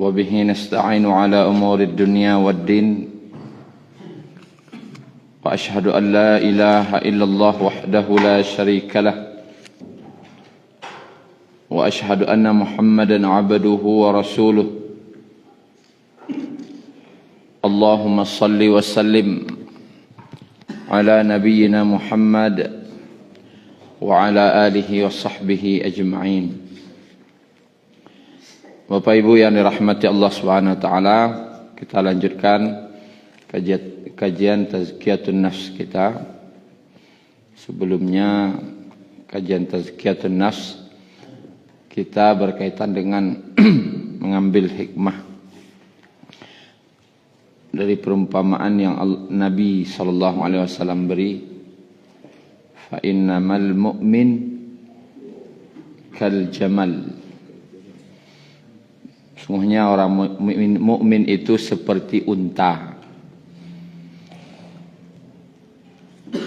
وبه نستعين على أمور الدنيا والدين وأشهد أن لا إله إلا الله وحده لا شريك له وأشهد أن محمدا عبده ورسوله اللهم صل وسلم على نبينا محمد وعلى آله وصحبه أجمعين. Bapak Ibu yang dirahmati Allah Subhanahu wa taala, kita lanjutkan kajian tazkiyatun nafs kita. Sebelumnya kajian tazkiyatun nafs kita berkaitan dengan mengambil hikmah dari perumpamaan yang Nabi SAW beri. Fa innamal mu'min kal jamal. Sungguhnya orang mukmin itu seperti unta,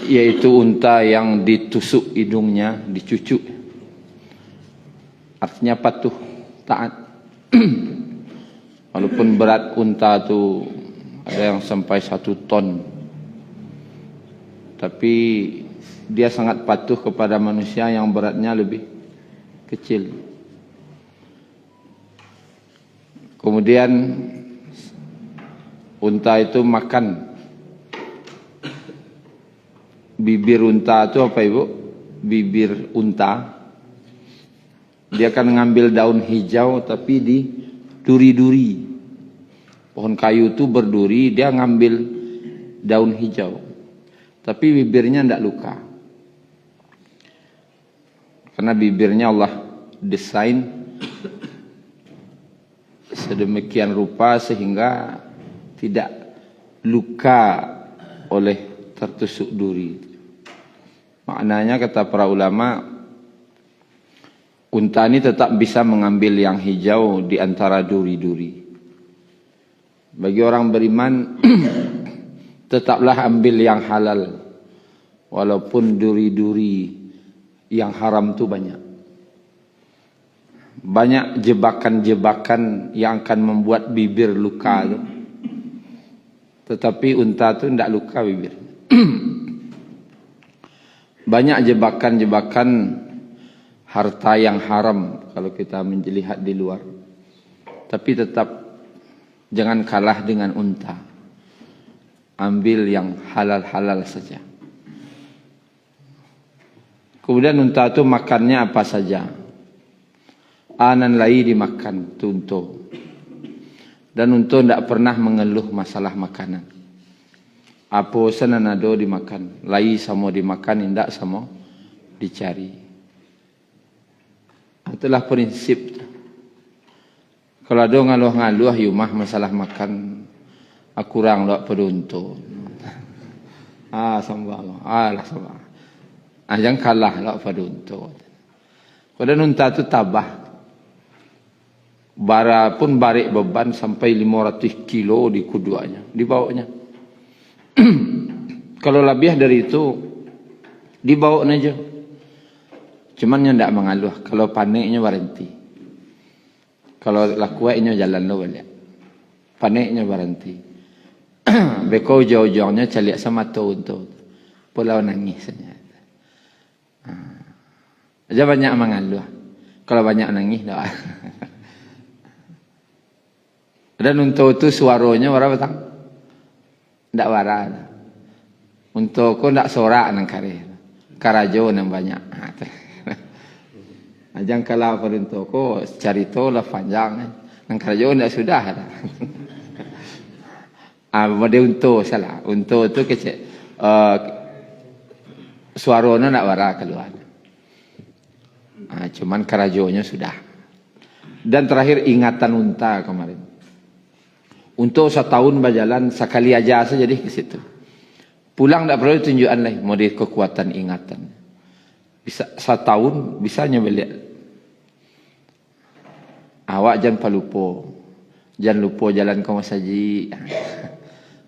yaitu unta yang ditusuk hidungnya, dicucuk. Artinya patuh, taat. Walaupun berat unta itu ada yang sampai 1 ton, tapi dia sangat patuh kepada manusia yang beratnya lebih kecil. Kemudian unta itu makan. Bibir unta itu apa Ibu? Bibir unta. Dia akan mengambil daun hijau tapi di duri-duri. Pohon kayu itu berduri, dia ngambil daun hijau. Tapi bibirnya tidak luka. Karena bibirnya Allah desain sedemikian rupa sehingga tidak luka oleh tertusuk duri. Maknanya kata para ulama, unta ini tetap bisa mengambil yang hijau di antara duri-duri. Bagi orang beriman, tetaplah ambil yang halal, walaupun duri-duri yang haram itu banyak. Banyak jebakan-jebakan yang akan membuat bibir luka itu. Tetapi unta itu tidak luka bibir. Banyak jebakan-jebakan harta yang haram kalau kita melihat di luar. Tapi tetap jangan kalah dengan unta. Ambil yang halal-halal saja. Kemudian unta itu makannya apa saja. Anan lai dimakan unta. Dan unta tidak pernah mengeluh masalah makanan. Apa senanado dimakan. Lai sama dimakan, tidak sama dicari. Itulah prinsip. Kalau ada ngaluh-ngaluh yumah masalah makan, aku kurang lak pada unta. Sambal. Lah sambal. Jangan kalah lak pada unta. Pada unta itu tabah. Bara pun barik beban sampai 500 kilo di kuduanya, dibawanya. Kalau lebih dari itu, dibawa aja. Cuman yang tidak mengaluh. Kalau paniknya berhenti. Kalau lakuainya jalan lo balik. Paniknya berhenti. Beko jauh-jauhnya caliak sama tu. Pulau nangis saja. Aja banyak mengaluh. Kalau banyak nangis, dah. Dan untuk itu suaranya orang petang. Tak waras. Untuk aku tak sorak nang kare. Karajo nang banyak. Ajang kalau untuk aku cari to lah panjang. Nang karajo tak sudah. Mode untuk salah. Untuk itu kecil. Suaranya tak waras keluar. Cuman karajonya sudah. Dan terakhir ingatan unta kemarin. Untuk 1 tahun berjalan sekali aja saja jadi ke situ. Pulang tak perlu tunjukan lagi model kekuatan ingatan. Bisa 1 tahun bisanya balik. Awak jangan lupa. Jangan lupa jalan ke masaji.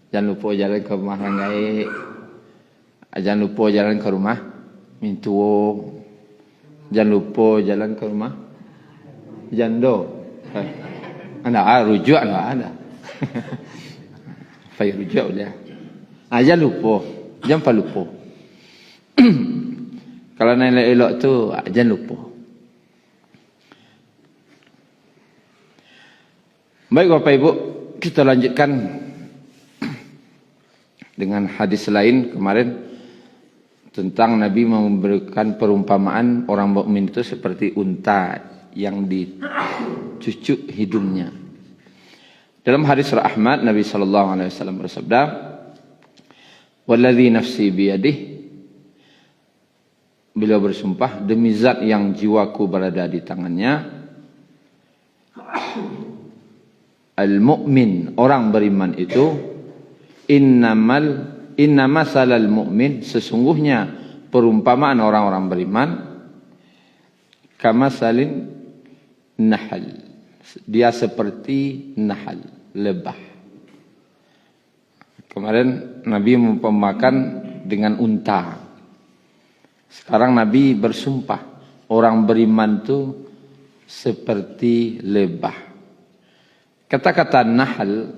Jangan lupa jalan ke rumah Ranggai. Jangan lupa jalan ke rumah Mintuo. Jangan lupa jalan ke rumah Jando. Rujuk enggak ada. Fai rujuk dia. Jangan lupa. Jangan lupa. Kalau nak elok tu jangan lupa. Baik Bapak Ibu, kita lanjutkan dengan hadis lain kemarin tentang Nabi memberikan perumpamaan orang mukmin itu seperti unta yang dicucuk hidungnya. Dalam hadis Ahmad, Nabi sallallahu alaihi wasallam bersabda, "Walladzi nafsi biyadihi," beliau bersumpah, demi zat yang jiwaku berada di tangannya, al-mu'min, orang beriman itu, inna masalal mu'min, sesungguhnya perumpamaan orang-orang beriman, kamasalin nahal, dia seperti nahal, lebah. Kemarin Nabi mempemakan dengan unta. Sekarang Nabi bersumpah orang beriman itu seperti lebah. Kata-kata nahal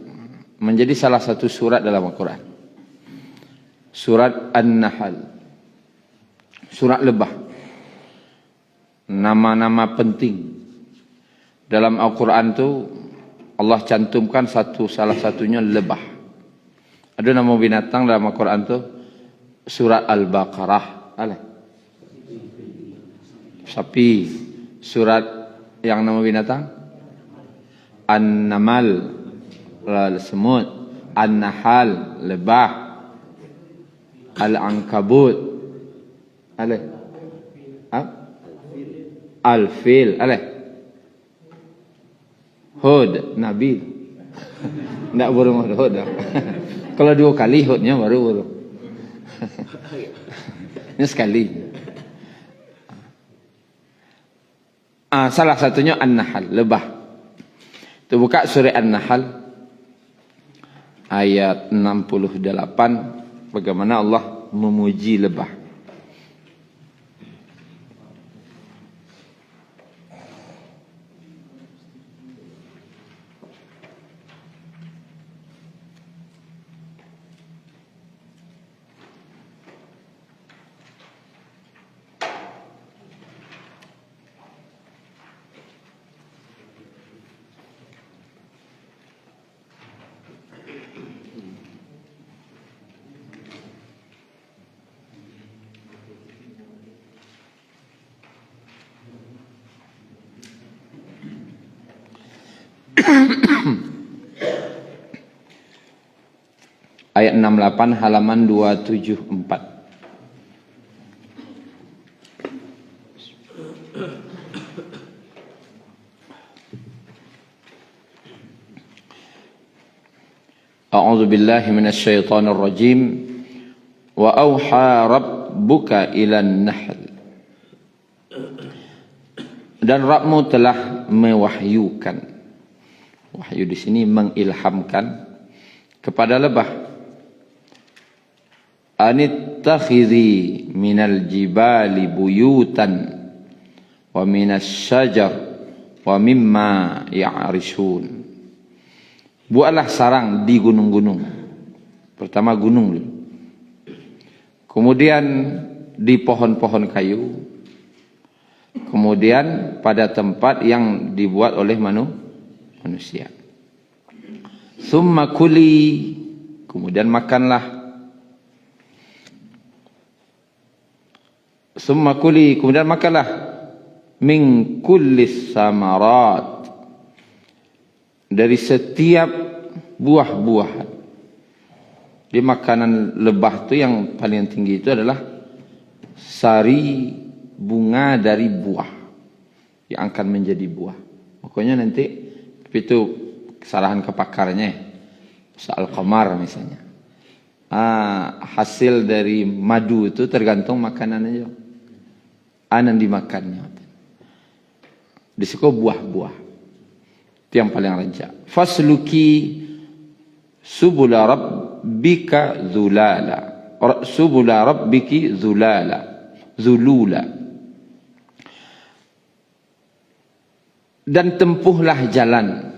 menjadi salah satu surat dalam Al-Quran. Surat An-Nahl. Surat lebah. Nama-nama penting. Dalam Al-Quran itu Allah cantumkan salah satunya lebah. Ada nama binatang dalam Al-Quran itu surat Al-Baqarah. Sapi. Surat yang nama binatang An-Namal, semut. An-Nahal, lebah. Al-Ankabut, Al-Fil, Hud, Nabi. Tidak burung Hud. Kalau 2 kali Hudnya baru burung. Ini sekali. Salah satunya An-Nahl, lebah. Itu buka surah An-Nahl ayat 68, bagaimana Allah memuji lebah. Ayat 68 halaman 274. A'udzu billahi minasy syaithanir rajim. Wa auha rabbuka ilan nahl. Dan Rabbmu telah mewahyukan. Wahyu di sini mengilhamkan kepada lebah. Anittakhidhi minal jibali buyutan wa minas syajar wa mimma ya'rishun. Buatlah sarang di gunung-gunung. Pertama gunung dulu. Kemudian di pohon-pohon kayu. Kemudian pada tempat yang dibuat oleh manusia. Summa kuli, kemudian makanlah. Summa kuli, kemudian makanlah. Min kullis samarat, dari setiap buah-buahan. Di makanan lebah itu yang paling tinggi itu adalah sari bunga dari buah yang akan menjadi buah. Pokoknya nanti itu kesalahan kepakarnya, soal qamar misalnya. Hasil dari madu itu tergantung makanannya. Yang dimakannya. Disiko buah-buah. Itu yang paling rancak. Fasluki subula rabbika zulala. Subula rabbiki zulala. Zulula. Dan tempuhlah jalan.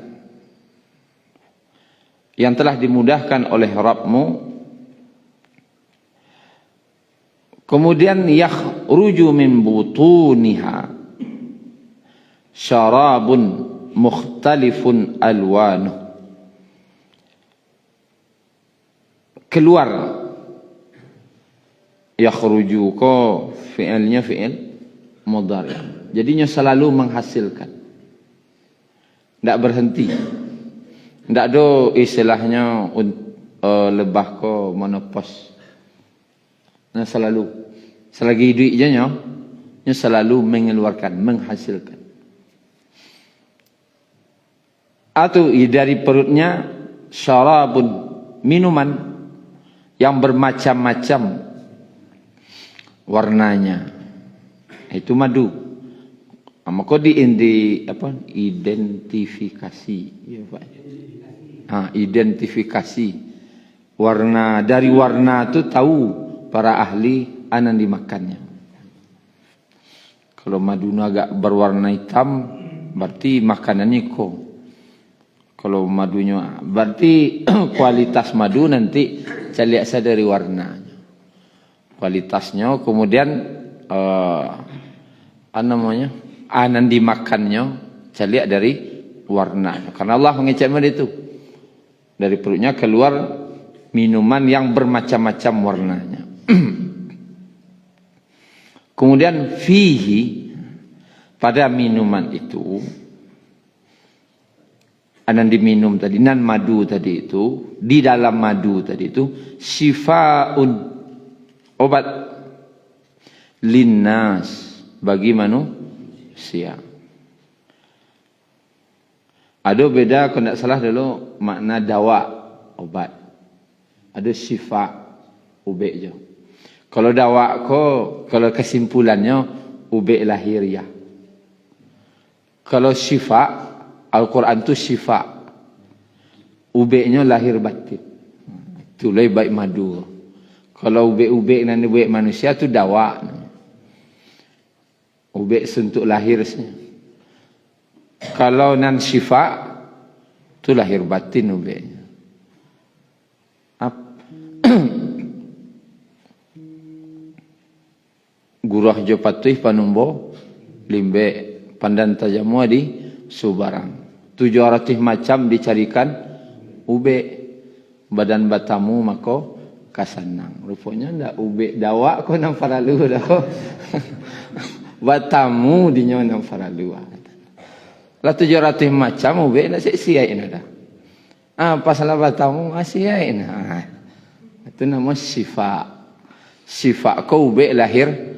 yang telah dimudahkan oleh Rabbmu. Kemudian yakhruju min butuniha syarabun mukhtalifun alwanuh. Keluar. Yakhruju ko fi'ilnya fi'il mudhari'. Jadinya selalu menghasilkan. Tidak berhenti. Tidak ada istilahnya lebah ko monopos. Nah selalu. Selagi hidup je nya selalu mengeluarkan, menghasilkan. Atau dari perutnya syarabun, minuman yang bermacam-macam warnanya. Itu madu. Maka identifikasi, ya Pak. Identifikasi warna, dari warna itu tahu para ahli anan dimakannya. Kalau madunya agak berwarna hitam, berarti makanannya kok. Kalau madunya, berarti kualitas madu nanti saya lihat saya dari warnanya. Kualitasnya, kemudian anan dimakannya, saya lihat dari warnanya. Karena Allah mengecekkan itu. Dari perutnya keluar minuman yang bermacam-macam warnanya. Kemudian fihi, pada minuman itu, anan diminum tadi, nan madu tadi itu, di dalam madu tadi itu, syifaun, obat, linnas, bagi manusia. Ada beda, kalau tidak salah dulu, makna dawa, obat. Ada syifa, ubek je. Kalau dawa ko, kalau kesimpulannya, ubek lahiriah. Kalau syifa, Al-Quran itu syifa. Ubeknya lahir batin. Itu lebih baik madu. Kalau ubek-ubek dan ubek manusia itu dawa. Ubek suntuk lahir. Kalau nan syifa, itu lahir batin ubeknya. Gurah jo patuh panumbo, limbe pandan tajamu di subarang. 700 macam dicarikan ubek, badan batamu mako kasanang. Rupanya ndak ubek dawa ko nang faralu dah. Batamu dinyo nang faralu. Lah 700 macam ubek nak siai dah. Pasal batamu siai nah. Itu nama syifa. Syifa ko ubek lahir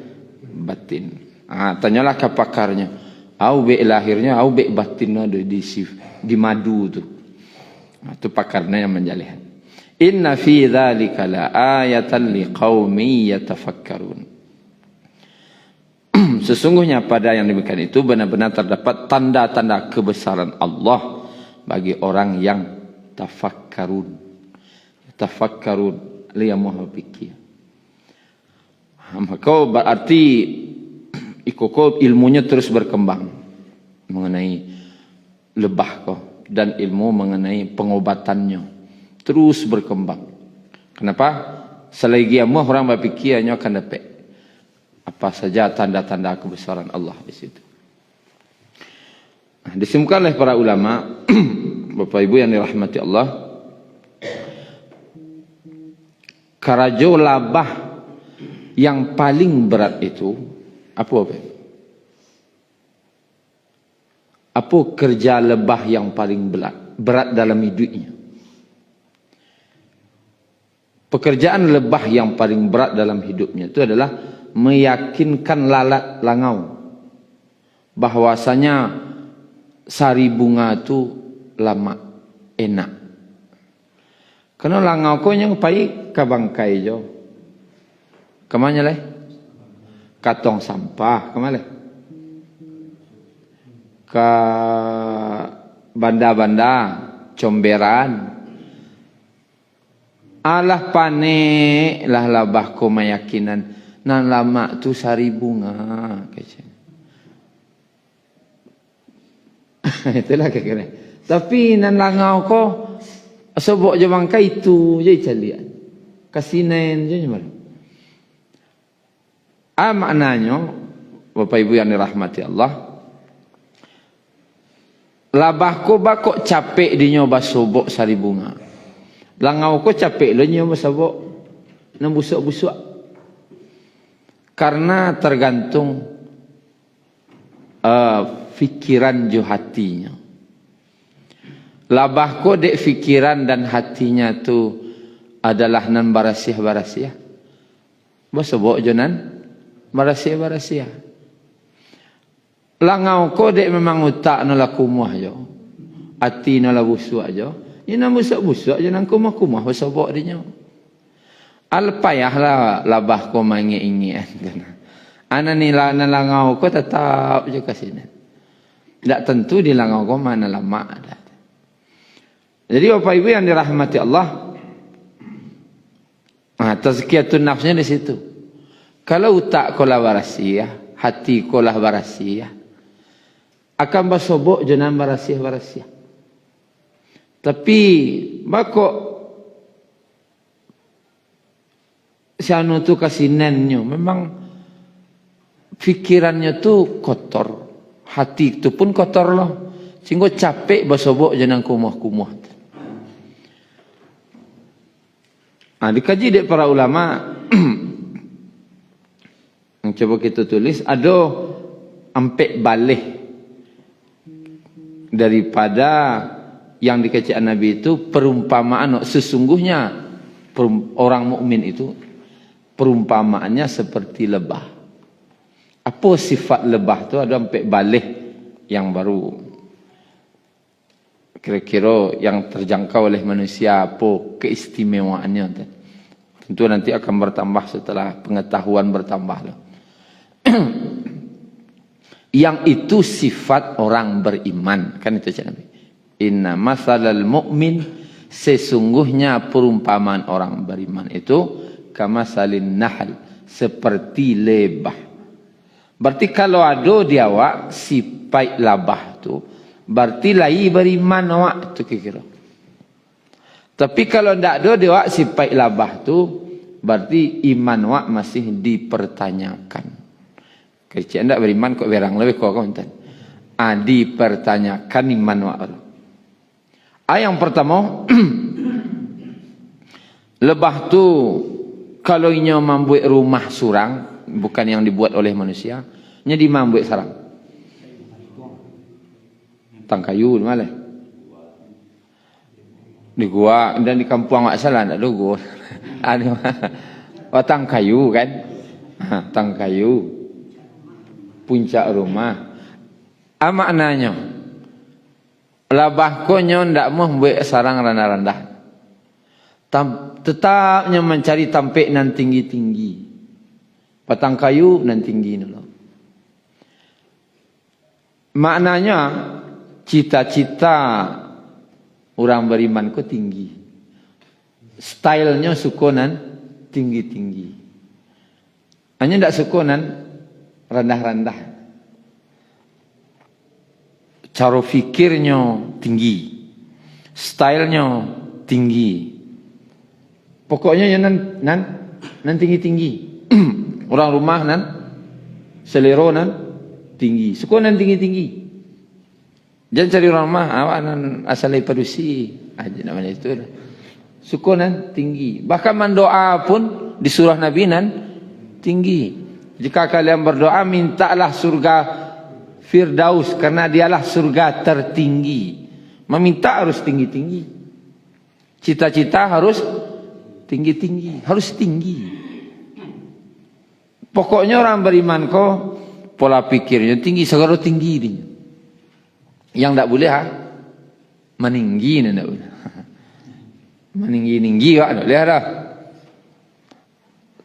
batin. Tanyalah ke pakarnya. Ubek lahirnya, ubek batinnya di madu tu. Itu pakarnya yang menjalihan. Inna fi dzalika la ayatan liqaumin yatafakkarun. Sesungguhnya pada yang demikian itu benar-benar terdapat tanda-tanda kebesaran Allah bagi orang yang tafakkarun. Tafakkarun, liya maha fikir. Maka berarti ikut ilmunya terus berkembang mengenai lebah kau, dan ilmu mengenai pengobatannya terus berkembang. Kenapa? Selagi orang berfikirnya akan dapat apa saja tanda-tanda kebesaran Allah di situ. Disimpulkan oleh para ulama, Bapak Ibu yang dirahmati Allah, karajo labah yang paling berat itu apa? Apa kerja lebah yang paling berat dalam hidupnya? Pekerjaan lebah yang paling berat dalam hidupnya itu adalah meyakinkan lalat langau bahwasanya sari bunga itu lama, enak. Karena langau ko yang pai ke bangkai jo. Kemana leh? Katong sampah, kemana leh? Ke banda-banda, comberan. Alah pane lah labah ko meyakinan nan lama tu sari bunga kecil. Itulah kira-kira. Tapi nan langau ko Sebab je bangkai itu je calian. Kasinen je malu. Maknanya Bapak Ibu yang dirahmati Allah, labah ko bakok capek di nyoba sobok sari bunga. Langau ko capek lo nyoba sobok nembusuk-busuk. Karena tergantung fikiran jo hatinya. Labah ko dek fikiran dan hatinya tu adalah nan barasiah-barasiah. Basobok jo nan barasiah-barasiah. Langau ko dek memang utak nala kumuah jo. Hati nala busuk jo. Ina busuk-busuk jo nang kumah-kumah basobok dinyo. Alpayahlah labah ko mangi-ingian kana. Ana ni langau ko tetap je kasina. Tak tentu di langau ko mana lama ada. Jadi Bapak Ibu yang dirahmati Allah, tazkiyatun nafsnya di situ. Kalau utak ko lah barasiah, hati ko lah barasiah, akan basobok jenam barasiah-barasiah. Tapi bako sianu tu kasinennya memang fikirannya tu kotor, hati itu pun kotor loh, sehingga capek basobok jenang kumuh-kumuh. Dikaji dek para ulama, coba kita tulis, ada ampek balik daripada yang dikecek Nabi itu perumpamaan. Sesungguhnya orang mukmin itu perumpamaannya seperti lebah. Apa sifat lebah tu? Ada ampek balik yang baru. Kira-kira yang terjangkau oleh manusia, apa keistimewaannya? Tentu nanti akan bertambah setelah pengetahuan bertambah. Yang itu sifat orang beriman. Kan itu cakap Nabi. Inna masalal mu'min, sesungguhnya perumpamaan orang beriman itu kamasalin nahl, seperti lebah. Berarti kalau ada di awak sifat labah tu, berarti lai beriman awak tu kira. Tapi kalau tidak ada di awak sifat labah tu, berarti iman awak masih dipertanyakan. Kerja anda beriman kok berang lebih kok konten. Dipertanyakan iman awak. Yang pertama, lebah tu kalau inya membuat rumah surang, bukan yang dibuat oleh manusia, nya di membuat sarang. Tang kayu di mana? Di gua dan di kampung enggak salah ada gua. Tang kayu kan? Tang kayu. Puncak rumah. Maknanya labah konyo ndak mau buat sarang rendah-rendah. Tetapnya mencari tampik nan tinggi-tinggi. Patang kayu nan tinggi dulu. Maknanya cita-cita orang beriman ku tinggi. Stylenya sukunan tinggi-tinggi. Hanya tidak sukunan rendah-rendah. Cara fikirnya tinggi. Stylenya tinggi. Pokoknya yang nan tinggi-tinggi. Orang rumah nan selero nan tinggi. Sukunan tinggi-tinggi. Jangan cari orang rumah awak nan asal padusi aja namanya itu. Sukunan tinggi. Bahkan mendoa pun di surah Nabi nan tinggi. Jika kalian berdoa mintalah surga Firdaus karena dialah surga tertinggi. Meminta harus tinggi-tinggi. Cita-cita harus tinggi-tinggi, harus tinggi. Pokoknya orang beriman kok pola pikirnya tinggi, segala tinggi dia. Yang tak boleh meninggi ndak boleh. Meninggi-tinggi tak boleh dah.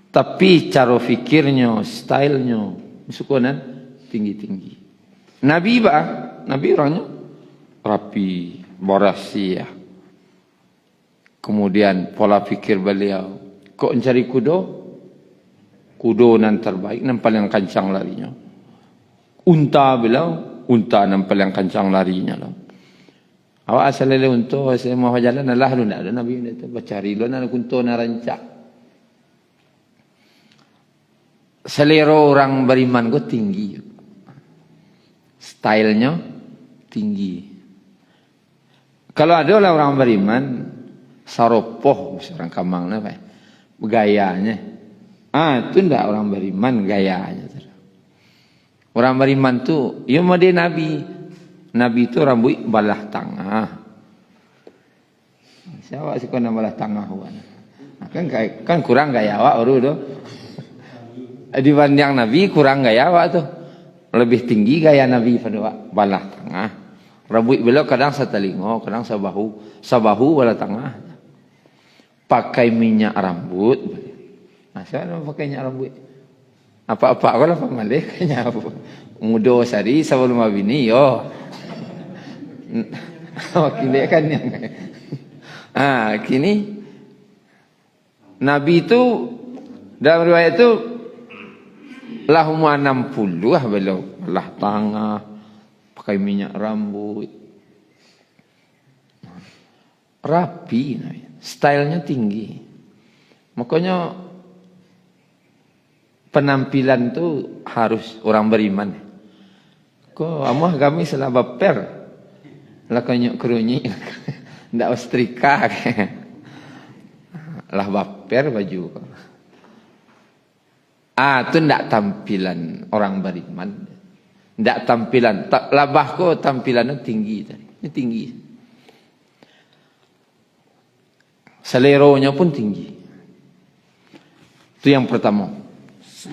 Tapi cara fikirnya, stylenya, sukunan tinggi-tinggi. Nabi orangnya rapi, borasiah. Kemudian pola fikir beliau, kok mencari kudo nan terbaik, nan paling kencang larinya. Unta beliau, unta nan paling kencang larinya lah. Awak asal lele unta, saya mau jalan Allah lu ndak ada Nabi itu bercari lu nak unta nak rancak. Selera orang beriman ku tinggi. Stylenya tinggi. Kalau ada orang beriman saropoh orang Kamang apa? Gayanya. Itu ndak orang beriman gayanya. Orang beriman tu, ya model Nabi. Nabi tu rambut balah tengah. Siapa sih kau nak balah tengah wan? Kan kurang gaya awak baru tu. Dibanding Nabi kurang gaya awak tu. Lebih tinggi gaya Nabi pada balah tengah. Rambut beliau kadang satelingo, kadang sabahu balah tengah. Pakai minyak rambut. Siapa nak pakai minyak rambut? Apa-apa kau lah pamalih kayaknya apa? Muda sari sebelum bini yo. Wakilnya kan yang kini Nabi itu dalam riwayat itu lahumma 60 beliau lah tangah pakai minyak rambut rapi, stylenya tinggi. Makanya penampilan tu harus orang beriman. Kau amah kami salah baper. Lah konyok kerunyi. Ndak ostrika. Lah baper baju. Tu ndak tampilan orang beriman. Ndak tampilan. Labah ko tampilannya tinggi tadi. Ini tinggi. Seleronya pun tinggi. Itu yang pertama.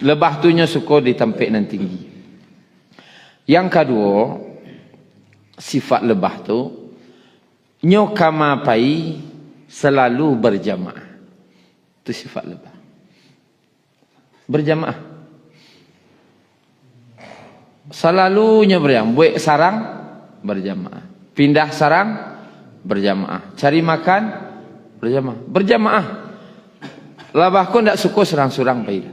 Lebah tu nya suka ditampik nan tinggi. Yang kedua, sifat lebah tu nyo kama pai selalu berjamaah. Itu sifat lebah. Berjamaah. Selalunya berjamaah. Buat sarang berjamaah. Pindah sarang berjamaah. Cari makan berjamaah. Berjamaah. Lebah ko ndak suka serang-serang pai.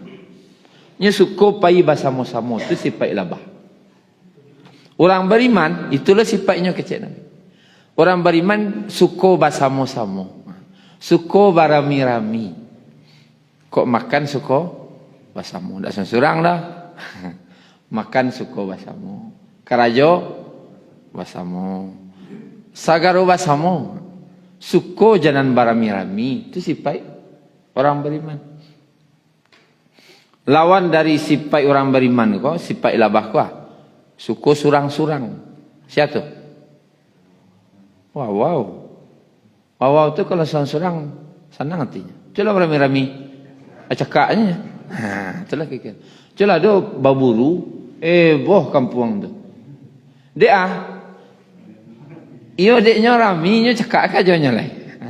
Nya suka pai bersama-sama. Itu sifat lebah. Orang beriman, itulah sifatnya kecil Nabi. Orang beriman suka bersama-sama. Suka berami-rami. Kok makan suka bersama. Tak seorang dah. Makan suka bersama. Karajo bersama. Sagaro bersama. Suka jalan berami-rami. Itu sifat orang beriman. Lawan dari sifat orang beriman kok, sifat labah kok. Suko surang-surang. Siapa tu? Wow tu kalau surang-surang senang hatinya. Coba rami-rami acakaknya. Itulah kira. Coba ada baburu, boh kampung tu. Dia iyo deknya raminya cakak kajonya lah.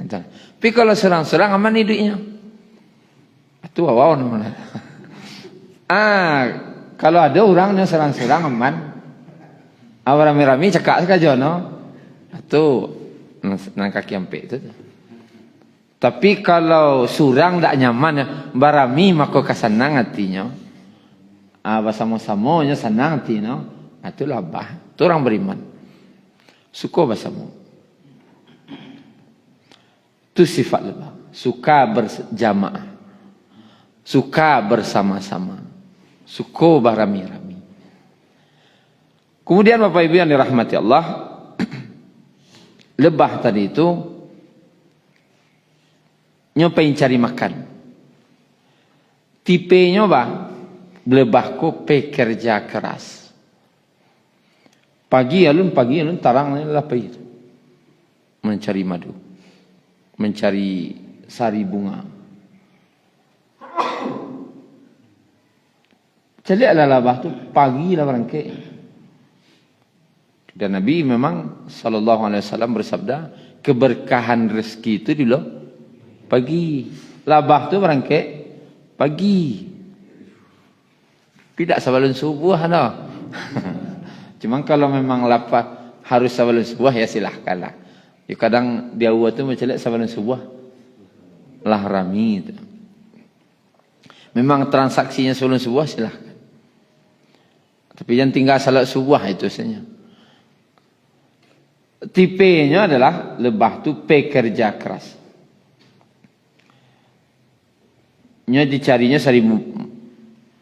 Tapi kalau surang-surang aman hidupnya. Itu wow namanya. Kalau ada orang yang serang-serang aman. Awak rami-rami cakap saja no. Itu nang kaki ampe itu. Tapi kalau surang tak nyaman barami maka kesenang hatinya. Bersama-samanya senang hatinya. Itu labah. Itu orang beriman. Suka bersama. Itu sifat labah. Suka berjamaah. Suka bersama-sama. Suka berami-rami. Kemudian Bapak Ibu yang dirahmati Allah, lebah tadi itu nyobain cari makan. Tipenya lebah ko pekerja keras. Pagi alun tarang lapai mencari madu, mencari sari bunga. Jadi lebah tu pagi lah berangkat. Dan Nabi memang sallallahu alaihi wasallam bersabda, keberkahan rezeki itu di pagi. Labah tu berangkat pagi. Tidak sebelum subuh no. Cuma kalau memang lapar harus sebelum subuh ya silahkanlah. Ya kadang dia tu macam sebelum subuh lah rami itu. Memang transaksinya sebelum subuh silahkan. Tapi yang tinggal salat subuh itu saja. Tipenya adalah lebah tu pekerja keras. Nya dicarinya sari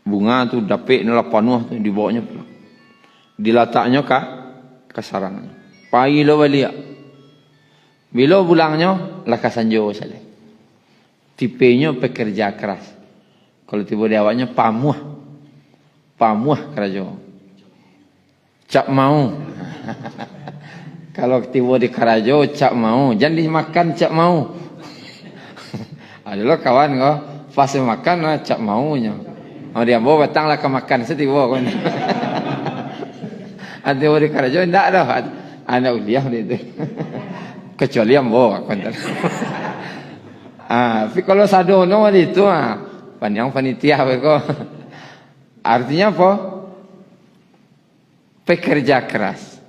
bunga tu dapik nela panuh tu dibawanya pulang. Diletaknya ke sarangnya. Pai lo balik. Bila pulangnya lah kasanjo sale. Tipenya pekerja keras. Kalau tiba dia awaknya pamuah. Pamuah kerajo. Cak mau. Kalau tiba di kerajo cak mau, jangan dimakan cak mau. Adalah kawan kau pas makan lah cak maunya. Oh dia bawa batanglah ke makan setiba kan. Ada di kerajo ndak dah. Anak dia itu. Kecuali yang bawa kan. Tapi kalau sadono itu panjang panitia kau. Artinya apa? Pekerja keras.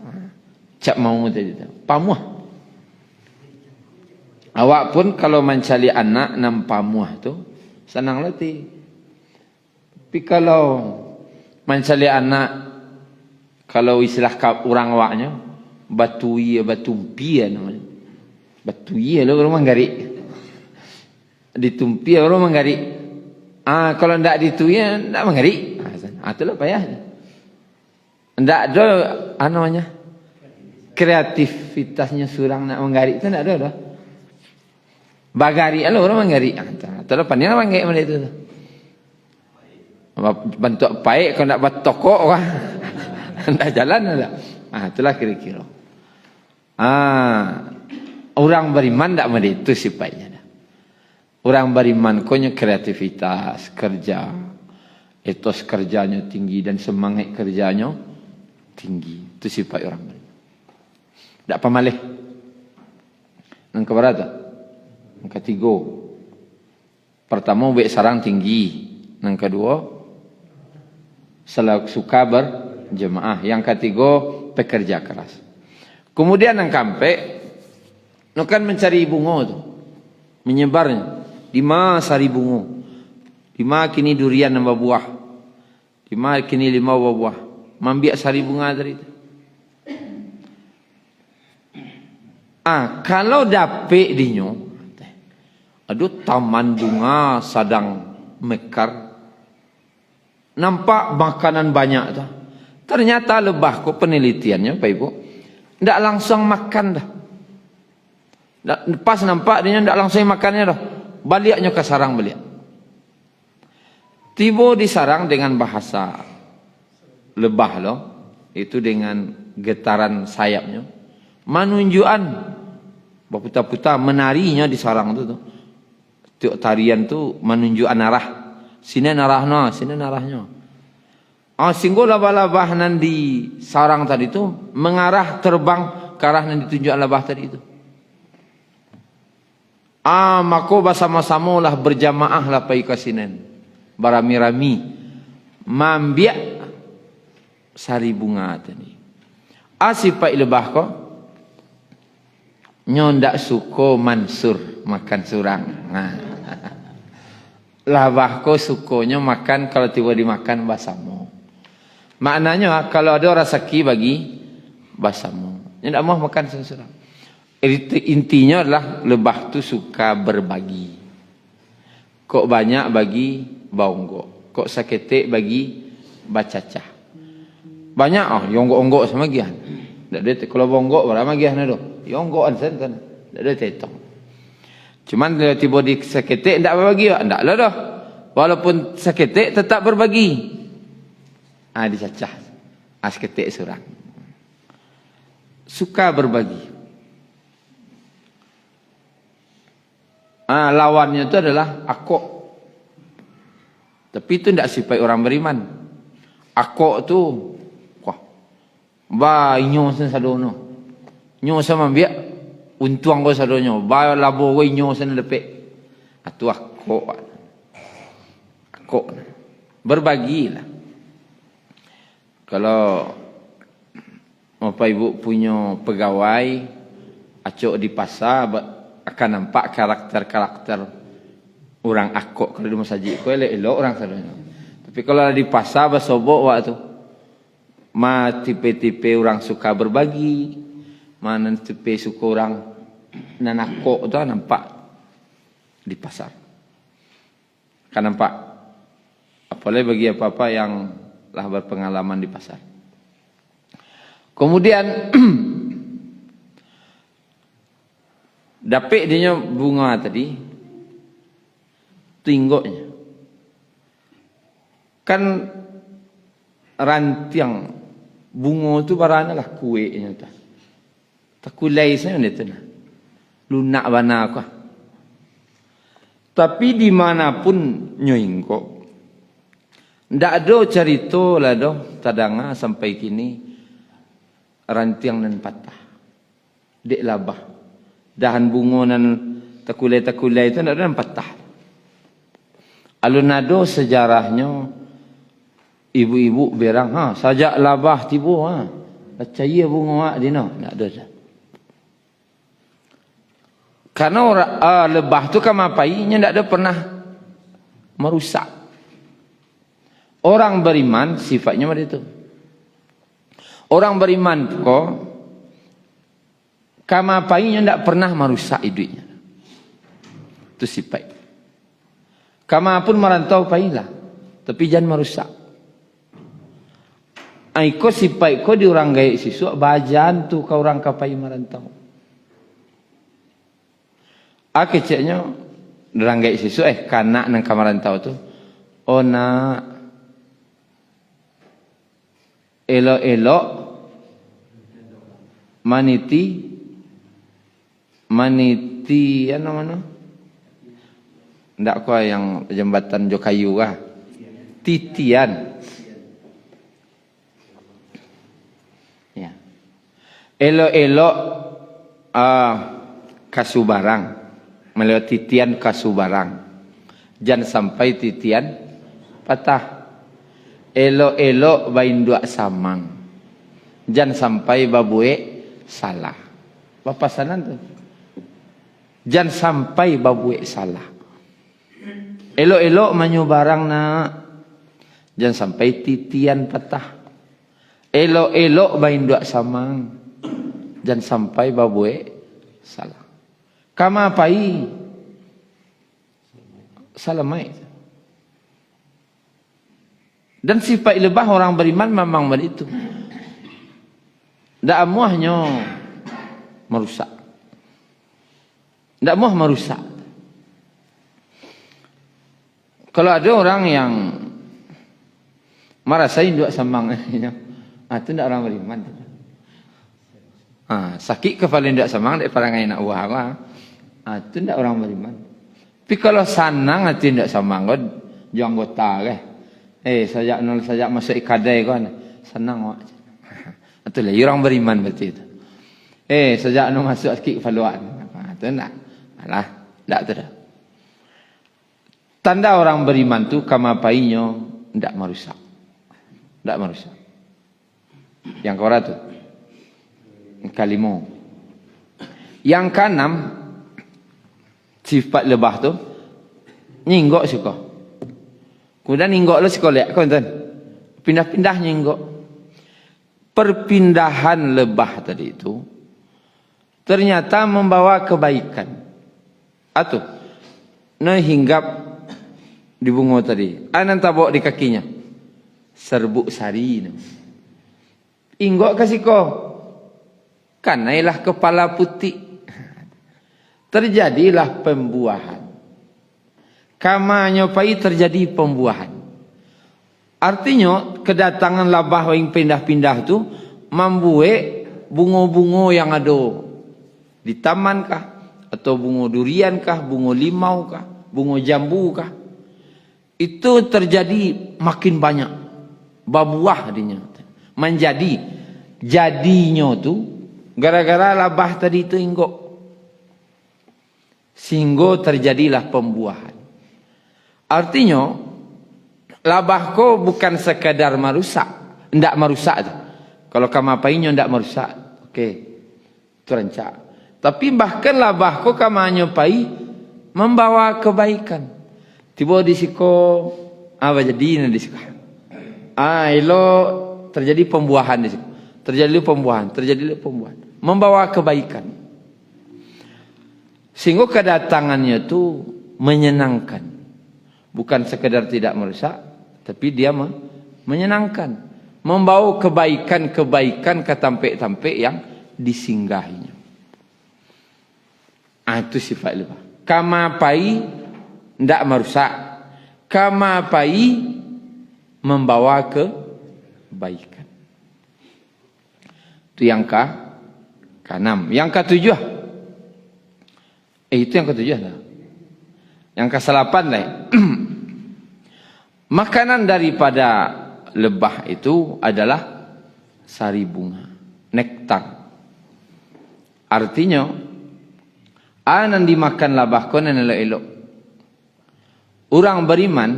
Cak mau tadi tu. Pamuah. Awak pun kalau mencari anak nam pamuah tu senang letih. Tapi kalau mencari anak kalau istilah orang awaknya batui batumpi namanya. Batui lo orang manggari. Ditumpi orang manggari. Kalau ndak ditui ndak manggari. Itulah payah. Ndak ada namanya kreativitasnya surang nak menggari itu tak ada dah. Bagari alo orang menggari. Itulah pandai orang menggari mana itu. Bentuk baik kalau nak buat tokok wah. Ndak jalan ada. Itulah kira-kira. Orang beriman tak mana itu sifatnya. Orang beriman konya kreativitas kerja. Etos kerjanya tinggi dan semangat kerjanya tinggi. Itu sifat orang beriman. Tak pemalih. Yang keberapa? Yang ketiga. Pertama, baik sarang tinggi. Yang kedua, selalu suka berjemaah. Yang ketiga, pekerja keras. Kemudian yang keempat, no kan mencari bunga tu. Menyebarnya. Di mana sari bunga? Di mana kini durian nambah buah? Di mana kini limau buah? Mambiak sari bunga dari itu. Kalau dapik dinyo, aduh taman bunga sedang mekar, nampak makanan banyak tu. Ternyata lebah kok penelitiannya, Pak Ibu, ndak langsung makan dah. Pas nampak dia ndak langsung makannya dah. Baliknya ke sarang balik. Tiba di sarang dengan bahasa lebah loh, itu dengan getaran sayapnya. Menunjukkan berputar-putar menarinya di sarang tu. Tiap tarian tu menunjukkan arah. Sini arahnya, sini arahnya. Sehingga labah-labah nan di sarang tadi tu mengarah terbang ke arah yang ditunjuk labah tadi itu. Maka bersama-sama lah berjamaah lah pergi ke sini. Berami-rami mambiak sari bunga tadi. Sifat lebah kau nyo ndak suko mansur makan surang. Labah ko sukonya makan kalau tiba dimakan basamo. Maknanya kalau ada rezeki bagi basamo. Dia ndak mau makan surang. Intinya adalah lebah tu suka berbagi. Kok banyak bagi baonggok. Kok saketek bagi bacacah. Banyak yonggok-onggok sama gian. Ndak kalau baonggok berapa gian ada? Yonggoan senten, tak ada tetong. Cuman kalau tiba di saketek tak berbagi, tak lah dah. Walaupun saketek tetap berbagi. Dicacah. Saketek surang. Suka berbagi. Lawannya itu adalah akok. Tapi itu tidak sifat orang beriman. Akok tu, inyo sadono. Nyo sama biak untuang ko sadonyo ba labo ko nyo sa nadapik atu ako berbagilah. Kalau Bapak Ibu punya pegawai acok di pasar akan nampak karakter-karakter orang akok. Kalau di masjid ko elok orang sadonyo. Tapi kalau di pasar basobok waktu tipe-tipe orang suka berbagi. mana tepi suku orang nanakok tu nampak di pasar. Kan nampak. Apalagi bagi apa-apa yang lah berpengalaman di pasar. Kemudian dapet dia bunga tadi, tinggoknya. Kan rantiang bunga tu barana lah kuenya tu. Tak kulai saya ni tu. Lunak bana aku. Tapi di manapun nyoingko, ndak ada cerita lah doh tadanga sampai kini rantiang nan patah. Dek labah. Dahan bunga nan takulai-takulai itu ndak ada nan patah. Alun nado sejarahnya ibu-ibu berang sajak labah tibu percaya bunga di no ndak ada dah. Karena lebah tu kan mapainya ndak ada pernah merusak. Orang beriman sifatnya macam itu. Orang beriman kok kamapainya ndak pernah merusak hidupnya. Itu sifat. Kama pun merantau pailah, tapi jangan merusak. Aiko sifat ko di orang gaya sisu bajan tu ka orang kapai merantau. Keceknya orang gaya sisu kanak nang kamarantau tu. Oh nak elok-elok maniti mana ndak ko yang jembatan Jokayu kah titian ya elok-elok kasubarang melewati titian kasubarang jangan sampai titian patah. Elok-elok bain dua samang. Jangan sampai babue salah. Papasanan tu. Jangan sampai babue salah. Elok-elok manyu barang nak. Jangan sampai titian patah. Elok-elok bain dua samang. Jangan sampai babue salah. Kama pai salamai. Dan sifat lebah orang beriman memang begitu. Tidak muahnya merusak. Tidak muah merusak. Kalau ada orang yang merasain dua sambang, itu tidak orang beriman. Sakit kepala tidak sambang, tidak parangai nak uang. Itu tidak orang beriman. Tapi kalau sanang hati tidak sambang, jangan anggota ke. Sajak masuk ikadai kan senang awak. Itulah orang beriman berarti itu. Sajak masuk sikit kefaluan. Itu enggak. Alah, enggak tu dah. Tanda orang beriman tu kamapainya enggak merusak. Enggak merusak. Yang kora tu. Kalimo. Yang keenam sifat lebah tu nyinggok suka. Kemudian ninggok lo sekolah kau tuan. Pindah-pindah ninggok. Perpindahan lebah tadi itu ternyata membawa kebaikan. Atau hinggap di bunga tadi. Anan tabok di kakinya. Serbuk sari. Inggok kasih kau. Kanailah kepala putih. Terjadilah pembuahan. Kama nyopai terjadi pembuahan. Artinya kedatangan labah yang pindah-pindah tu membuat bunga-bunga yang ada di taman kah, atau bunga durian kah, bunga limau kah, bunga jambu kah, itu terjadi makin banyak. Babuah dinya. Menjadi jadinya tu gara-gara labah tadi tu inggok. Sehingga terjadilah pembuahan. Artinya labah ko bukan sekadar merusak, ndak merusak tu. Kalau kamapainya ndak merusak, okey, itu rancak. Tapi bahkan labah ko kamanyo pai membawa kebaikan. Tiba di siko apa jadi di siko. Elo terjadi pembuahan di siko. Terjadi pembuahan. membawa kebaikan. Sehingga kedatangannya itu menyenangkan. Bukan sekedar tidak merusak, tapi dia menyenangkan. Membawa kebaikan-kebaikan ke tampik-tampik yang disinggahinya. Itu sifat lebah. Kamapai tidak merusak. Kamapai membawa kebaikan. Itu yang ke-6. Yang ke-7. Itu yang ke-7 lah. Yang ke-8 lah. Makanan daripada lebah itu adalah sari bunga, nektar. Artinya, anan dimakan lebah konan elok-elok. Orang beriman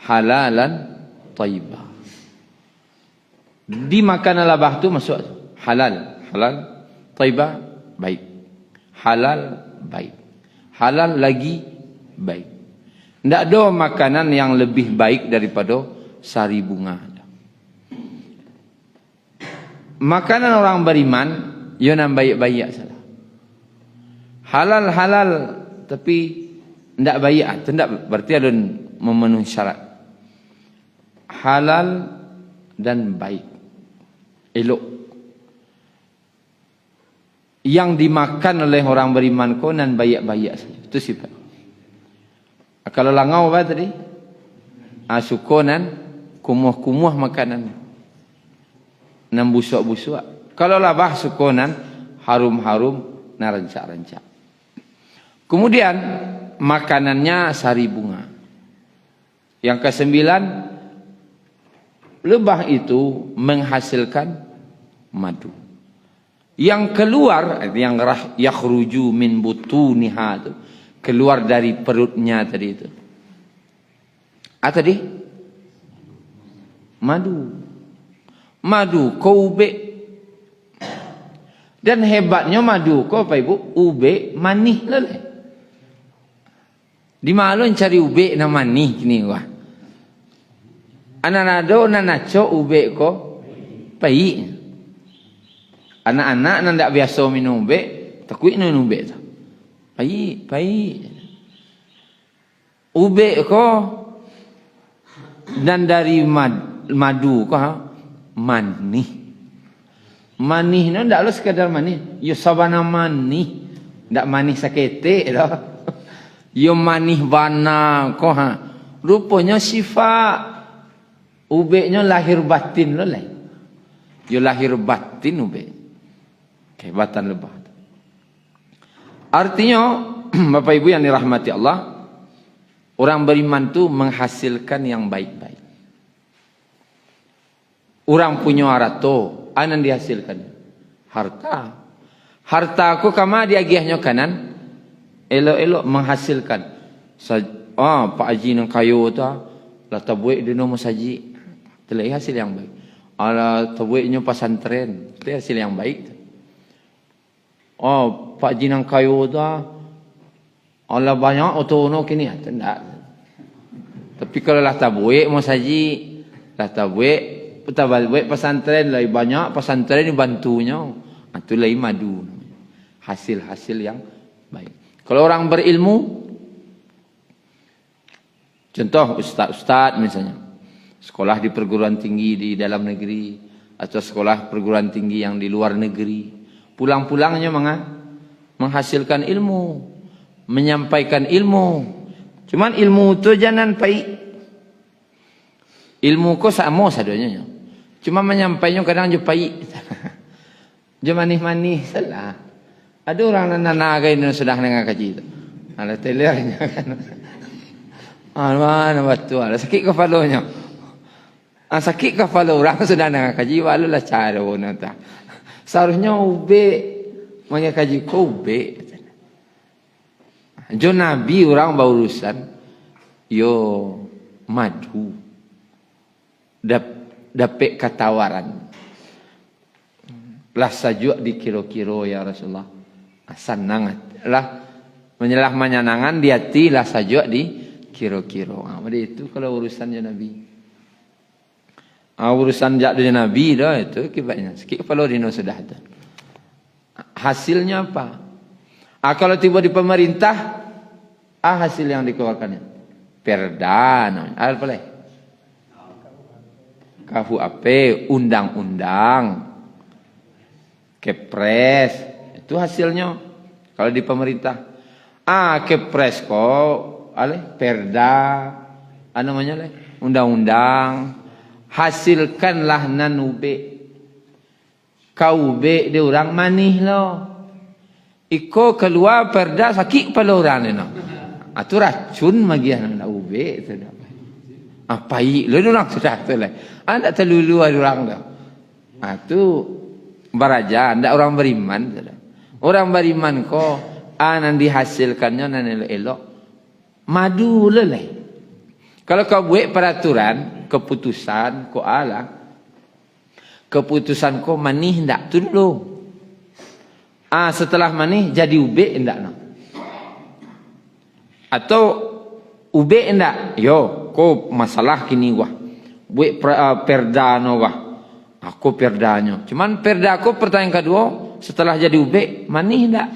halalan thayyibah. Dimakan lebah itu masuk halal, thayyibah baik. Halal baik. Halal lagi baik. Tidak ada makanan yang lebih baik daripada sari bunga. Makanan orang beriman, yang baik-baik salah. Halal tapi tidak baik. Tidak berarti ada memenuhi syarat. Halal dan baik. Elok. Yang dimakan oleh orang beriman konan baik-baik saja. Itu sifat. Kalau langau apa tadi? Sukonan, kumuh-kumuh makanan. Nan busuk-busuk. Kalau labah sukonan, harum-harum, na rancak-rancak. Kemudian, makanannya sari bunga. Yang ke-9, lebah itu menghasilkan madu. Yang keluar, yang yakhruju min butuniha itu. Keluar dari perutnya tadi itu. Tadi? Madu kau ube. Dan hebatnya madu kau apa ibu? Ube manih leleh. Di malon cari ube na manih kini wah. Ananado nanaco ube ko pai. Anak-anak nanda biasa minum ube, takut minum ube tu. Pai. Ube ko dan dari madu ko manih. Manih no ndak lo sekadar manih, yo sabana manih. Ndak manih sakete dah. Yo manih bana ko rupanya sifat ube-nya lahir batin lo lah. Yo lahir batin ube. Kehebatan lebah. Artinya, Bapak Ibu yang dirahmati Allah, orang beriman itu menghasilkan yang baik-baik. Orang punya harta, anan dihasilkan? Harta. Harta aku kama diagihnya kanan, elok-elok menghasilkan. Pak Haji nang kayu tu, lah tabuik dia nombor saji, telah hasil yang baik. Ala tabuiknya pesantren, telah hasil yang baik. Pak Jinang kayu tu Allah banyak otono kini tidak. Tapi kalau lah tabuik mau saji, lah tabuik pesantren lah banyak pesantren dibantunya. Itu lah madu. Hasil-hasil yang baik. Kalau orang berilmu, contoh ustaz misalnya, sekolah di perguruan tinggi di dalam negeri atau sekolah perguruan tinggi yang di luar negeri. Pulang-pulangnya menghasilkan ilmu, menyampaikan ilmu. Cuman ilmu itu jangan pahit. Ilmu ko sama sadanya. Cuma menyampaikannya kadang je pahit. Je manis-manis salah. Ada orang nanaga ini sudah dengar kaji itu. Ada telernya kan. Mana betul. Ada sakit kepalanya. Sakit kepala orang sudah dengar kaji. Walau lah cara nak. Seharusnya ube mengkaji ko ube. Jo Nabi orang berurusan yo madu. Dapat ketawaran. Lah sajuk di kiro-kiro ya Rasulullah. Sanangat. Lah menyelah menyenangan di hati lah sajuk di kiro-kiro. Jadi itu kalau urusannya Nabi. Urusan jatuhnya Nabi dah itu akibatnya. Sikit kepala dino sudah tu. Hasilnya apa? Kalau tiba di pemerintah, hasil yang dikeluarkannya perda namanya. Apa lagi? KUHP, undang-undang, Kepres, itu hasilnya kalau di pemerintah. Kepres kok, perda, namanya undang-undang, hasilkanlah nanube. Kau be dia orang manih lo. Iko keluar perda sakit pala orang ni no. Atu racun magiah nak ube tu dah. Apa lo orang sudah tu lah. Anda terlalu orang dah. Tu baraja, anda orang beriman tu dah. Orang beriman ko nan dihasilkannya nan elok. Madu lelai. Kalau kau buat peraturan, keputusan ko ala, keputusan ko manih ndak tunduk. Setelah manih jadi ube ndak no. Atau ube ndak, yo ko masalah kini wah. Buat perda no wah. Aku perdanya. Cuman perda aku pertanyaan kedua, setelah jadi ube manih ndak.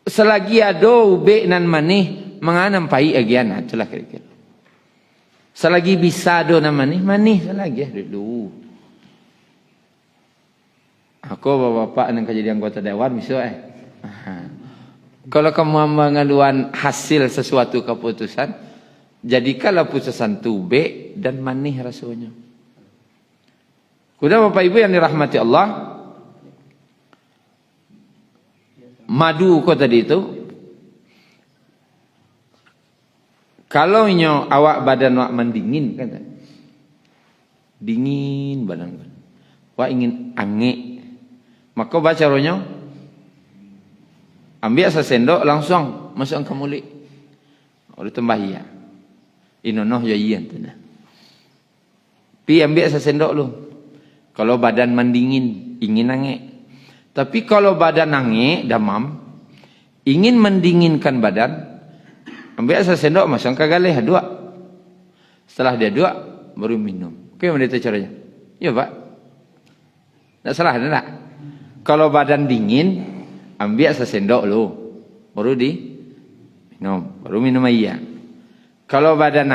Selagi ada ube nan manih, menganam pai agian itulah kira-kira. Selagi bisa do namanya manih selagi dulu. Aku bapak-bapak yang jadi anggota dewan misalnya. Kalau kamu mengeluarkan hasil sesuatu keputusan, jadikanlah putusan tu B dan manih rasanya. Kuda bapak ibu yang dirahmati Allah, madu kau tadi itu. Kalau inyo awak badan wak mendingin kan, dingin badan, wak ingin angin, maka baca rohnya, ambil sesendok langsung masuk ke mulut, oleh tambah iya, inonoh ya iya tu nah. Pi ambil sesendok lu, kalau badan mendingin ingin angin, tapi kalau badan angin damam, ingin mendinginkan badan. Ambil sesendok masuk ke galih dua. Setelah dia dua baru minum. Bagaimana itu caranya? Ya pak. Tak salah tak? Kalau badan dingin ambil sesendok lo, baru di minum, baru minum air. Kalau badan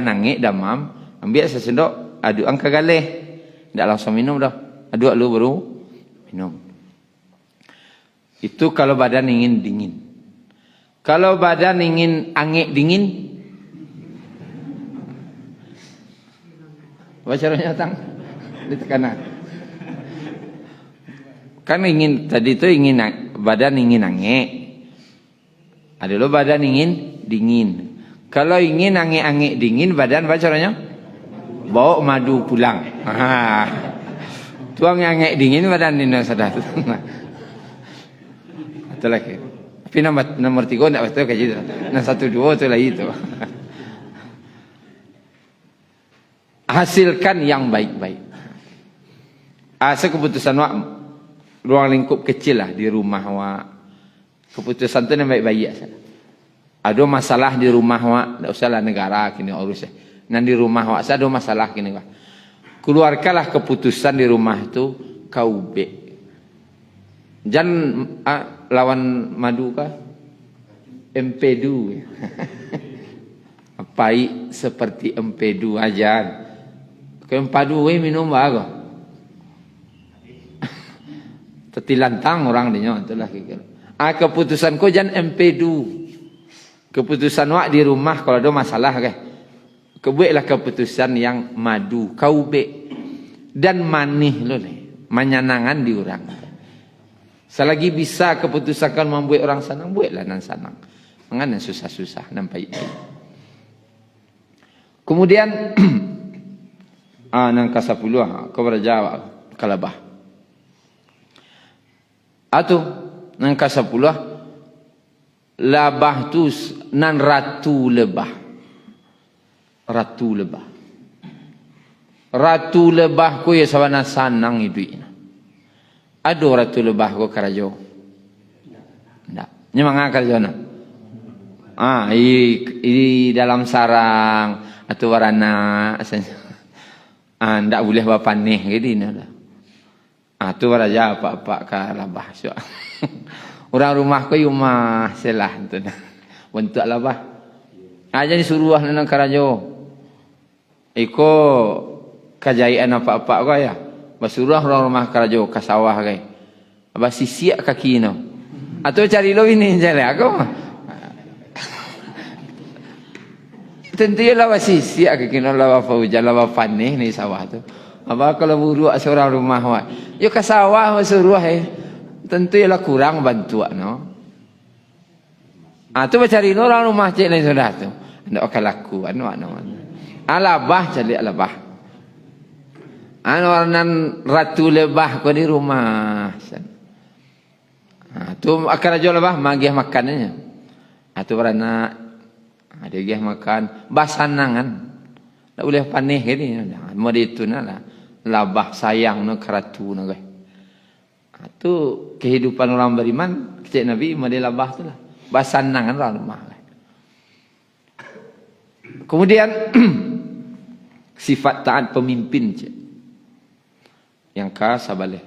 nangik damam ambil sesendok aduk ke galih. Tak langsung minum dah. Aduk lo baru minum. Itu kalau badan ingin dingin. Kalau badan ingin angin dingin, apa caranya tang? Ditekanan. Kan ingin tadi itu ingin badan ingin angin. Ada lo badan ingin dingin. Kalau ingin angin dingin badan apa caranya? Bawa madu pulang. Tuang angin dingin badan ini sudah. Itu lagi. Tapi nomor 3 tidak betul kayak gitu. Nah 1, 2 itu lah itu. Hasilkan yang baik-baik. Keputusan wak ruang lingkup kecil lah di rumah wak. Keputusan itu yang baik-baik saja. Ada masalah di rumah wak, tidak usahlah negara kini urusnya. Nah di rumah wak ada masalah kini wak. Keluarkanlah keputusan di rumah itu kau be. Jangan lawan madu kah? Empedu. Pai seperti empedu aja. Kempadu minum bago. Tetilantang orang dia itulah kira. Keputusan ko jangan empedu. Keputusan wak di rumah kalau ada masalah kah? Kebuatlah keputusan yang madu, kau be dan manih lo le, menyenangkan di orang. Selagi bisa keputusan kan membuat orang senang, buatlah nan senang. Jangan susah-susah, nampak itu. Kemudian nang kasapuluh kau berjawab kalabah. Atau nang kasapuluh labah tu nan ratu lebah. Ratu lebah. Ratu lebah ko ya sawana sanang itu. Ada ratu lebah ko karajo. Ndak. Nya mangakal jona. I dalam sarang Atau warna ndak boleh bapaneh gitu nah. Tu raja apa-apa ka labah so. Orang rumah ko rumah selah tu nah. Bentuk labah. Aja disuruh nang karajo. Iko kajaian apa-apa ko ya. Basuruh orang rumah karajo ka sawah kai. Aba sisiak kaki no. Atau cari lo ini jale aku. Tentu ya lawa sisiak kaki no lawa fauja lawa paneh ni sawah tu. Apa kalau buruk seorang rumah wa. Yo ka sawah suruh tentu ialah kurang bantuan no. Tu cari orang rumah cek lain sudah tu. Ndak akan laku anu. Alabah cari alabah. Warnan ratu lebah ko di rumah. Tu akan aja lebah magih makannya. Tu warna ada gih makan basanangan. Tak boleh paneh gini. Mau itu lah. Labah sayang no keratu no guys. Tu kehidupan orang beriman kecik Nabi model labah tu lah. Basanangan orang rumah. Kemudian sifat taat pemimpin cik. Yang ka sabaleh.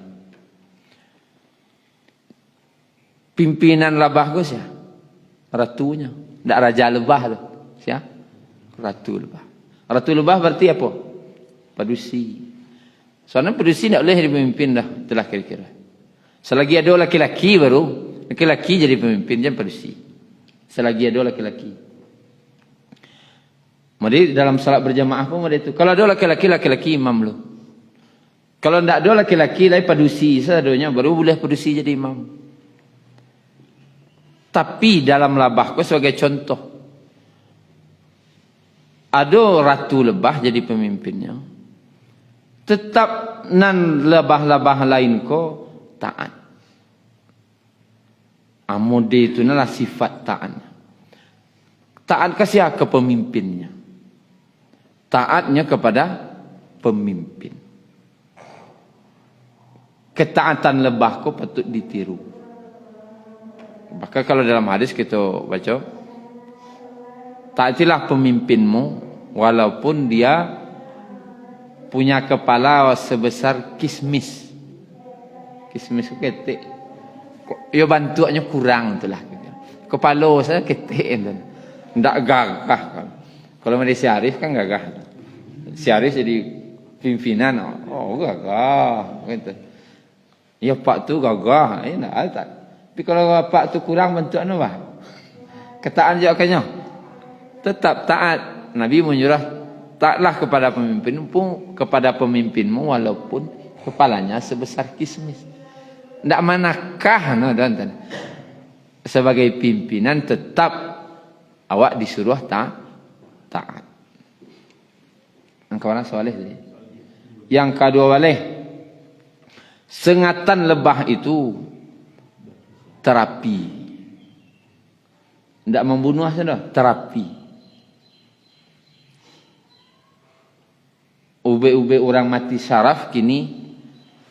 Pimpinan labah go sia. Ratunya. Ndak raja lebah tu. Sia. Ratu lebah. Ratu lebah berarti apa? Padusi. Soalnya padusi tak boleh jadi pemimpin dah. Itulah kira-kira. Selagi ada laki-laki baru. Laki-laki jadi pemimpin. Jangan padusi. Selagi ada laki-laki. Jadi dalam salat berjamaah pun ada itu. Kalau ada laki-laki, laki-laki imam lu. Kalau tak ada laki-laki, lain padusi. Seadanya baru boleh padusi jadi imam. Tapi dalam labah ko sebagai contoh. Ada ratu lebah jadi pemimpinnya. Tetap nan lebah-lebah lain ko taat. Amode itu adalah sifat taat. Taat ke siapa? Ke pemimpinnya. Taatnya kepada pemimpin. Ketaatan lebah ko patut ditiru. Maka kalau dalam hadis kita baca, taatilah pemimpinmu walaupun dia punya kepala sebesar kismis. Kismis itu ketik. Ya bantuannya kurang itulah. Kepala saya ketik itu. Tidak gagah. Kalau Malaysia Arif kan gagah. Si Arif jadi pimpinan. Oh gagah. Gitu. Ya Pak tu gagah. Tak ada. Tapi kalau Pak tu kurang bantuan apa? Ketaan je akannya. Tetap taat. Nabi menyuruh taatlah kepada pemimpinmu walaupun kepalanya sebesar kismis. Tidak manakah dan sebagai pimpinan tetap awak disuruh taat. Yang kawan soalnya tadi. Yang kedua boleh sengatan lebah itu terapi. Tidak membunuh saja, terapi. Ube-ube orang mati syaraf kini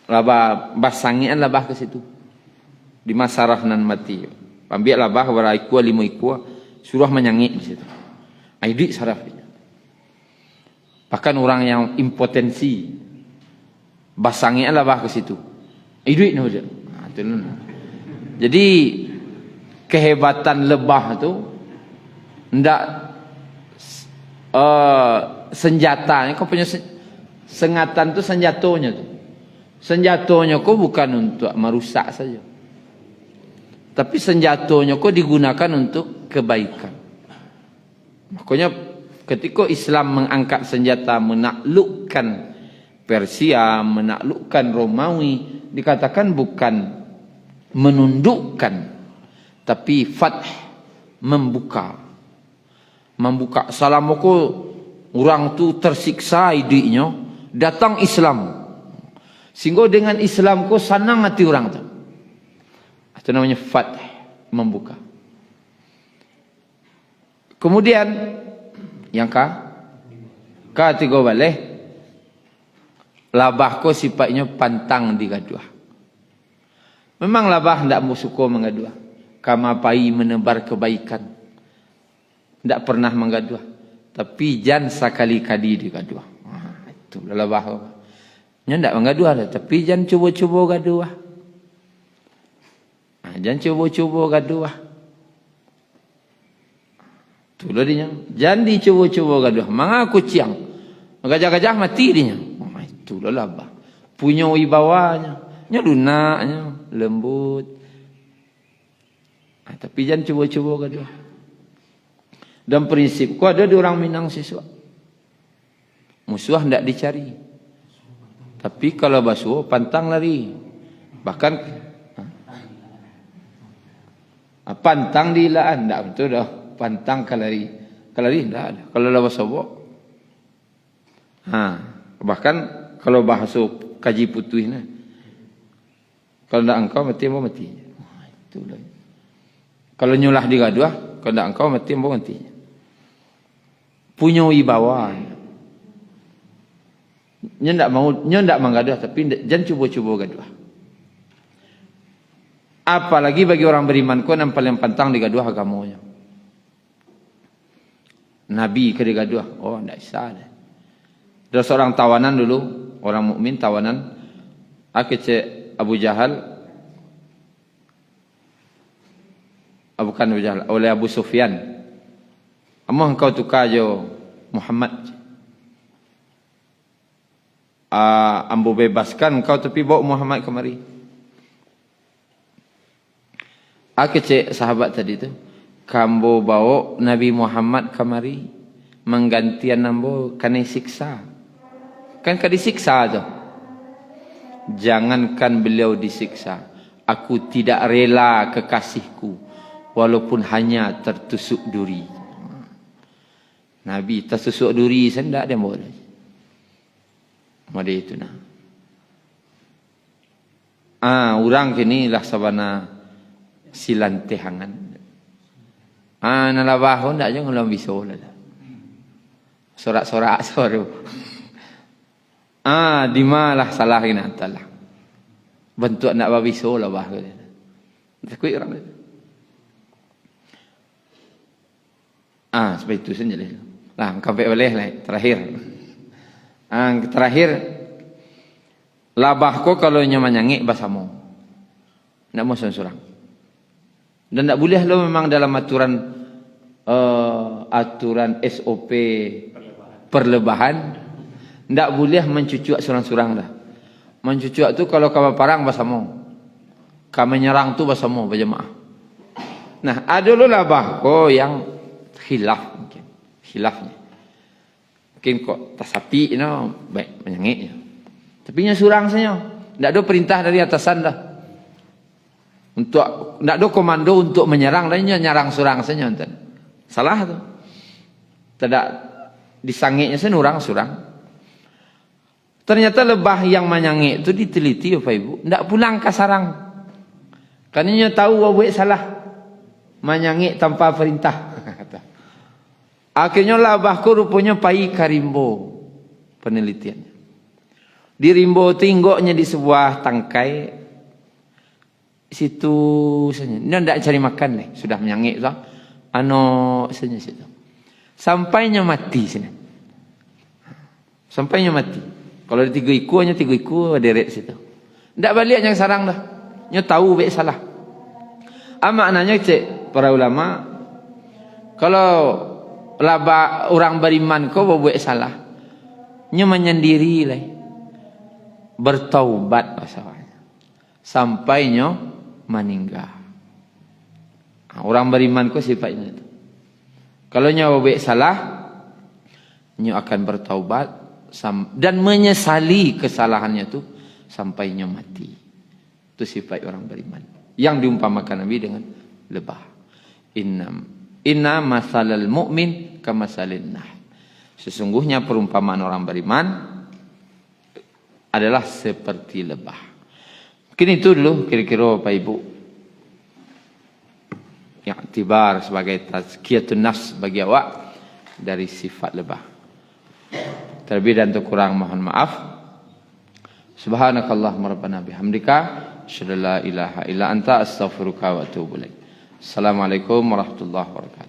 labah basangian labah ke situ. Di masaraf nan mati. Ambil labah wara ikua 5 ikua suruh menyangik di situ. Aidi saraf dia. Bahkan orang yang impotensi basangian labah ke situ. Aidi no dia. Jadi kehebatan lebah tu ndak senjata. Kau punya sengatan tu senjatonya tu. Senjatonya kau bukan untuk merusak saja. Tapi senjatonya kau digunakan untuk kebaikan. Makanya ketika Islam mengangkat senjata menaklukkan Persia, menaklukkan Romawi, dikatakan bukan menundukkan, tapi fath, membuka. Membuka. Salamoko orang tu tersiksa idiknya, datang Islam. Sehingga dengan Islam ko senang hati orang tu. Itu namanya fath, membuka. Kemudian yang ketiga balik labah ko sifatnya pantang digaduh. Memang labah tidak mau suka mengaduh. Kamapai menebar kebaikan. Tidak pernah mengaduh. Tapi jan sakali kadi digaduh. Itu lebah. Nya ndak mengaduh lah, tapi jan cuba-cuba gaduh. Jan cuba-cuba gaduh. Itulah dia. Jan dicuba-cuba gaduh. Manga kucing. Gajah-gajah mati dia. Itulah lebah. Punya wibawanya. Nya lunaknya, lembut. Tapi jangan cuba-cuba gaduh. Dan prinsipku ada di orang Minang siswa. Musuh hendak dicari. Tapi kalau basuh pantang lari. Bahkan pantang dilaan, enggak betul dah. Pantang kalari. Kalari enggak ada. Kalau lawas sobok. Bahkan kalau bahasa kaji putihnya. Kalau enggak engkau mati mau mati. Itulah. Kalau nyulah digaduh, kalau enggak engkau mati mau mati. Punya wibawa. Nya ndak mau, nya ndak menggaduh, tapi jangan cuba-cuba gaduh. Apalagi bagi orang beriman ko yang paling pantang digaduh agamanya. Nabi ke digaduh, oh ndak bisa. Ada seorang tawanan dulu, orang mukmin tawanan, akece Abu Jahal, bukan Abu Jahal, oleh Abu Sufyan. Amah engkau tukar jo Muhammad. Ambo bebaskan engkau tapi bawa Muhammad kemari. Cek sahabat tadi tu, kambo bawa Nabi Muhammad kemari menggantian ambo kena siksa. Kan ka disiksa tu. Jangankan beliau disiksa, aku tidak rela kekasihku walaupun hanya tertusuk duri. Nabi tertusuk duri sendak dia boleh. Mode itu nah. Orang kini lah sabana silantehangan. Nalabah ndak je ngulang biso lah. Sorak-sorak soru. Di malah salah kena talah. Bentuk nak babiso lah bah. Takut orang itu. Seperti itu saja lah. Sampai boleh lah terakhir. Terakhir labah ko kalau nya manyangik basamu. Ndak mau surang. Dan ndak boleh lo memang dalam aturan SOP perlebahan ndak boleh mencucuk surang-surang dah. Mencucuk tu kalau kawan parang basamu. Ka menyerang tu basamu berjemaah. Nah, ada lo labah ko yang khilaf mungkin. Khilafnya. Mungkin kok tasapi baik menyangiknya. Tapi nya surang saja. Ndak ada perintah dari atasan dah. Untuk ndak ada komando untuk menyerang, dan nyerang surang saja enten. Salah tu. Tidak disangiknya senurang surang. Ternyata lebah yang menyangik itu diteliti Bapak Ibu, ndak pulang ke sarang. Karena tahu wawe salah. Menyangik tanpa perintah. Akhirnya labahku rupanya pai karimbo penelitiannya. Di rimbo tinggoknya di sebuah tangkai situ saja. Dia tidak cari makan nih, sudah menyangik tu. Saja situ. Sampainya mati sini. Sampainya mati. Kalau ada 3 ekor hanya 3 ekor deret situ. Tidak balik yang sarang dah. Nya tahu baik salah. Maknanya cek para ulama, kalau laba orang beriman kau berbuat salah, nya menyendiri lah, bertaubat masalahnya, sampainya meninggal. Orang beriman kau sifatnya itu. Kalau nya berbuat salah, nya akan bertaubat dan menyesali kesalahannya itu sampainya mati. Itu sifat orang beriman. Yang diumpamakan Nabi dengan lebah. Inna masalal mu'min kamasalin nah. Sesungguhnya perumpamaan orang beriman adalah seperti lebah. Mungkin itu dulu kira-kira Bapak Ibu yang tibar sebagai tazkiyatun nafs bagi awak dari sifat lebah. Terlebih dan terkurang mohon maaf. Subhanakallahumma rabbana bihamdika asyhadu an la ilaha illa anta astaghfiruka wa atubu ilaik. Assalamualaikum warahmatullahi wabarakatuh.